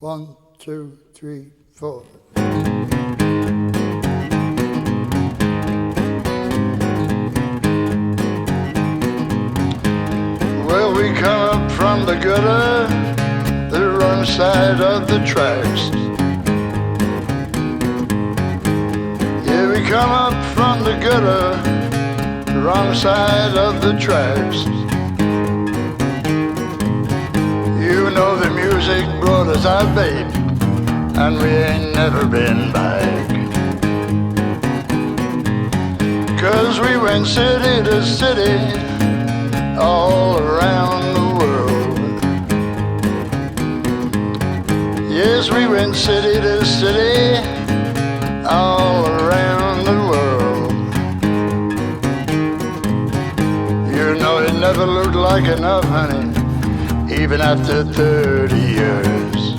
1, 2, 3, 4. Well, we come up from the gutter, the wrong side of the tracks. Yeah, we come up from the gutter, the wrong side of the tracks. You know the music brought us out, babe, and we ain't never been back. 'Cause we went city to city, all around the world. Yes, we went city to city, all around the world. You know it never looked like enough, honey, even after 30 years.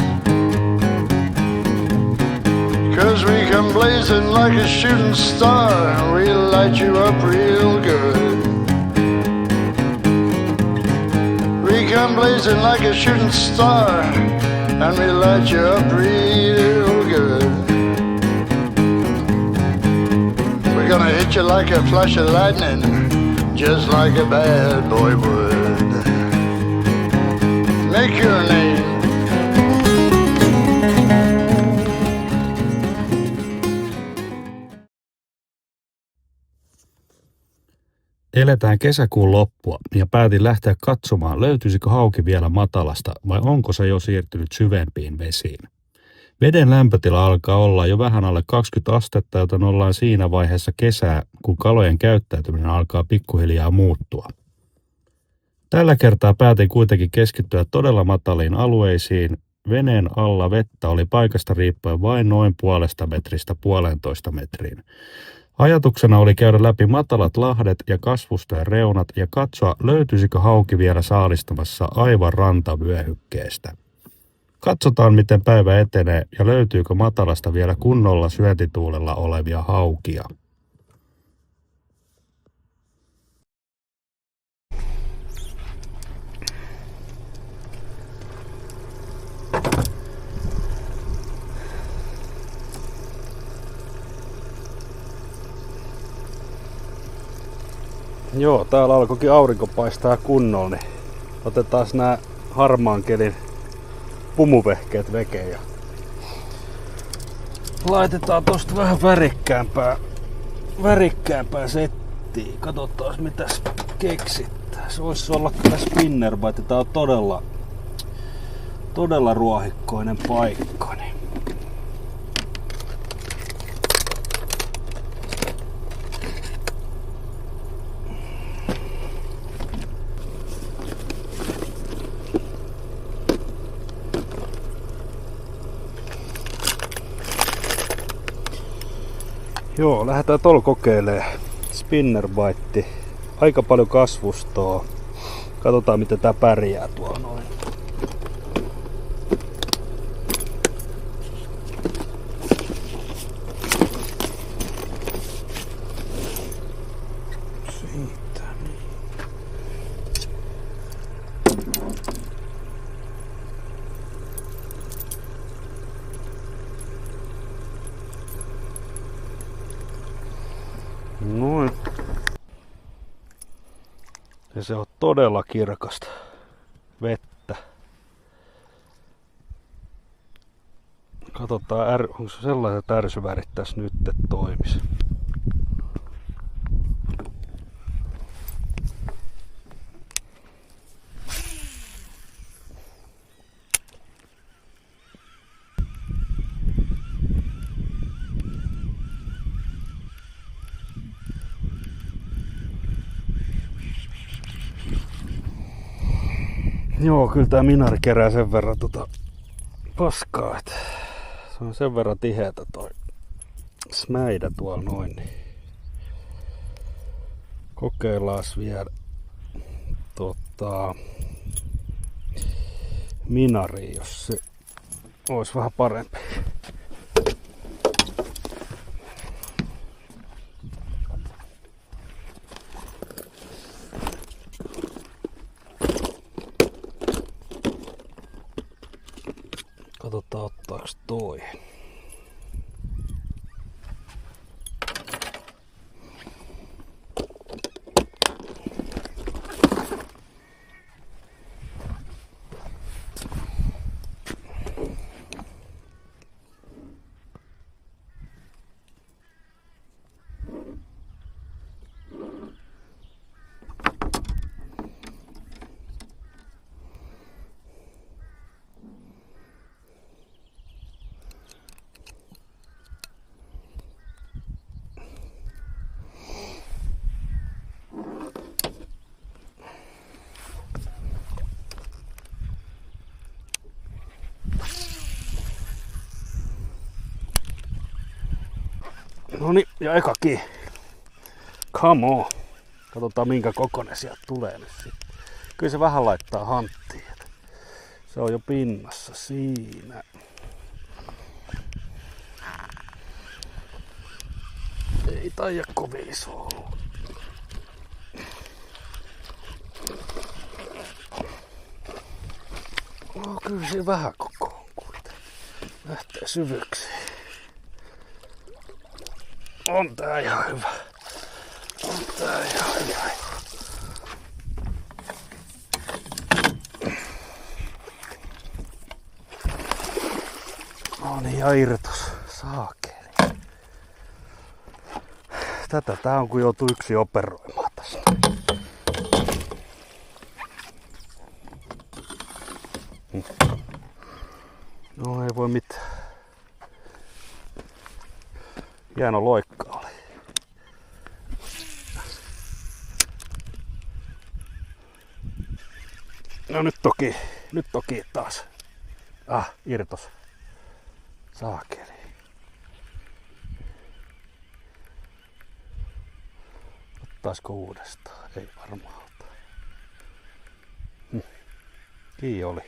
'Cause we come blazing like a shooting star, and we light you up real good. We come blazing like a shooting star, and we light you up real good. We're gonna hit you like a flash of lightning, just like a bad boy would. Make your name. Eletään kesäkuun loppua ja päätin lähteä katsomaan, löytyisikö hauki vielä matalasta vai onko se jo siirtynyt syvempiin vesiin. Veden lämpötila alkaa olla jo vähän alle 20 astetta, joten ollaan siinä vaiheessa kesää, kun kalojen käyttäytyminen alkaa pikkuhiljaa muuttua. Tällä kertaa päätin kuitenkin keskittyä todella mataliin alueisiin. Veneen alla vettä oli paikasta riippuen vain noin 0,5 metristä 1,5 metriin. Ajatuksena oli käydä läpi matalat lahdet ja kasvustojen reunat ja katsoa, löytyisikö hauki vielä saalistamassa aivan rantavyöhykkeestä. Katsotaan, miten päivä etenee ja löytyykö matalasta vielä kunnolla syöntituulella olevia haukia. Joo, täällä alkoikin aurinko paistaa kunnolla, niin otetaan nää harmaan kelin pumuvehkeet vekeen ja laitetaan tosta vähän värikkäämpää settiin. Katsotaan mitäs keksittää. Se voisi olla kyllä spinnerbait. Tää on todella ruohikkoinen paikka. Niin. Joo, lähdetään tuolla kokeilemaan. Spinnerbite. Aika paljon kasvustoa. Katsotaan miten tää pärjää tuolla noin. Siitä niin. Noin. Ja se on todella kirkasta vettä. Katsotaan, onko se sellaiset ärsyvärit tässä nyt toimisi. Joo, kyllä tää minari kerää sen verran paskaa, että se on sen verran tiheätä toi smäidä tuolla noin. Niin kokeillaan vielä minari, jos se olisi vähän parempi. Katsotaan Katsotaan ottaaks toi. Noniin, ja ekakin. Come on. Katsotaan minkä kokoinen sieltä tulee nyt sitten. Kyllä se vähän laittaa hanttiin. Se on jo pinnassa siinä. Ei taida kovin iso olla. No kyllä se vähän koko on kuitenkin. Lähtee syvyyksiin. On tää ihan hyvä. On tää ihan hyvä. No niin, ja irtos. Saakeli. Tätä tää on kun joutuu yksin operoimaan tässä. No ei voi mitään. Hieno loikka oli. No nyt toki taas. Irtos. Saakeli. Ottaisko uudestaan? Ei varmaan ota. Kiinni oli.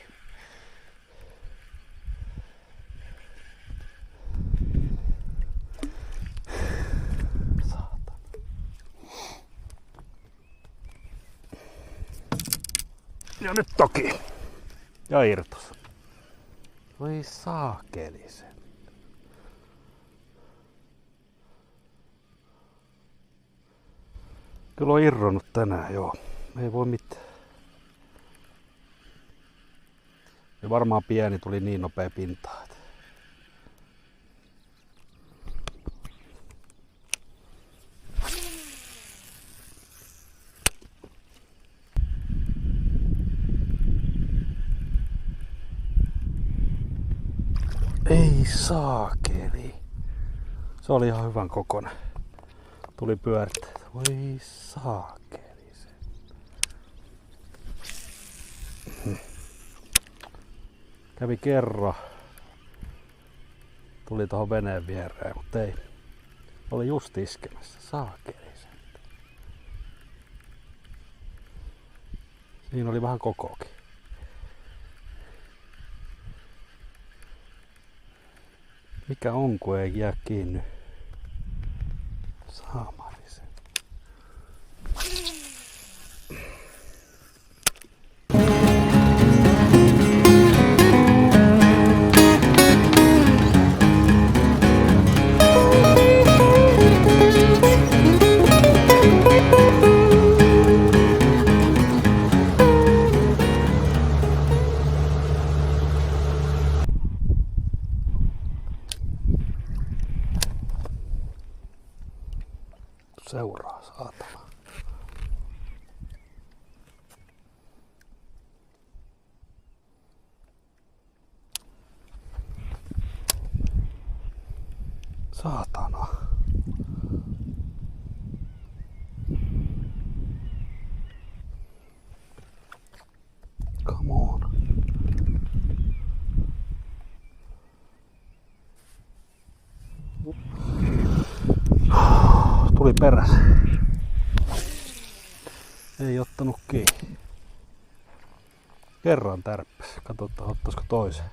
Ja nyt toki. Ja irtos. Voi saakeli sen. Kyllä on irronnut tänään, joo. Ei voi mitään. Ja varmaan pieni tuli niin nopea pintaan. Ei saakeli. Se oli ihan hyvän kokoinen. Tuli pyörittäjät. Voi saakeli se. Kävi kerran. Tuli tohon veneen viereen, mutta ei. Oli just iskemässä. Saakeli se. Siinä oli vähän kokoakin. Mikä on, kun ei jää kiinni? Saamarisen. Seuraa, saatana. Saatana. Come on. Tuli perässä. Ei ottanut kiinni. Kerran tärppäs. Katsotaan ottaisiko toisen.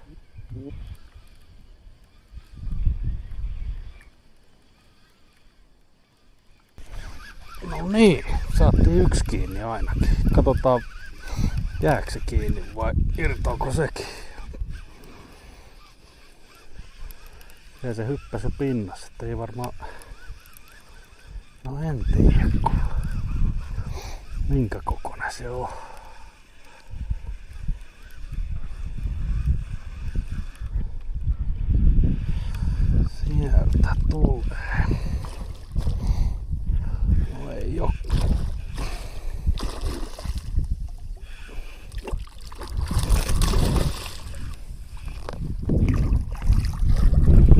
No niin, saatiin yksi kiinni ainakin. Katsotaan jääkö se kiinni vai irtoako sekin. Ja se hyppäsi jo pinnassa, että ei varmaan... No en tiedä, minkä kokoinen se on. Sieltä tulee. No ei oo.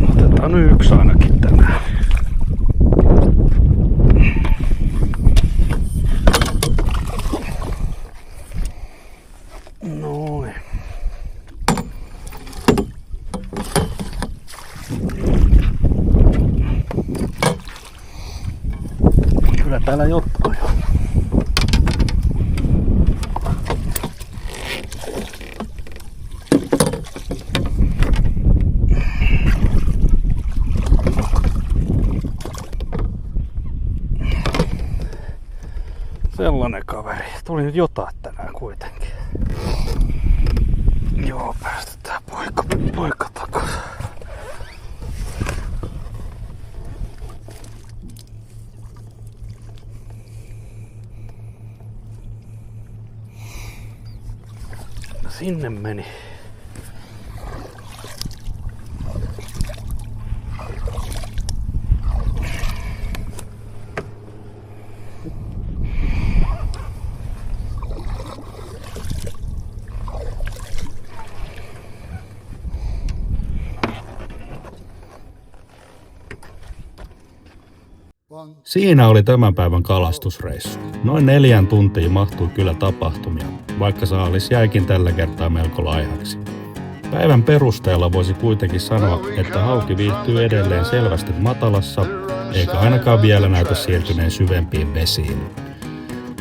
Otetaan yksi ainakin tänään. Noin. Kyllä täällä jotain on. Sellainen kaveri. Tuli nyt jotain tänään kuitenkin. Joo, päästetään poika takas. Sinne meni. Siinä oli tämän päivän kalastusreissu. Noin 4 tuntiin mahtui kyllä tapahtumia, vaikka saalis jäikin tällä kertaa melko laihaksi. Päivän perusteella voisi kuitenkin sanoa, että hauki viihtyy edelleen selvästi matalassa, eikä ainakaan vielä näytä siirtyneen syvempiin vesiin.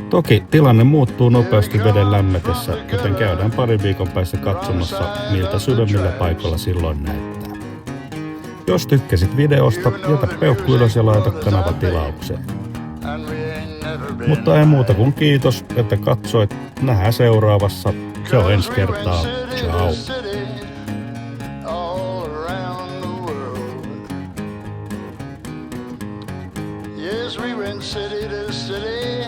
Toki tilanne muuttuu nopeasti veden lämmetessä, joten käydään parin viikon päästä katsomassa, miltä syvemmillä paikoilla silloin näyttää. Jos tykkäsit videosta, jätä peukku ylös ja laita kanava tilaukseen. Mutta ei muuta kuin kiitos, että katsoit. Nähdään seuraavassa. Se on ensi kertaa. Ciao. Yes, we went city to city.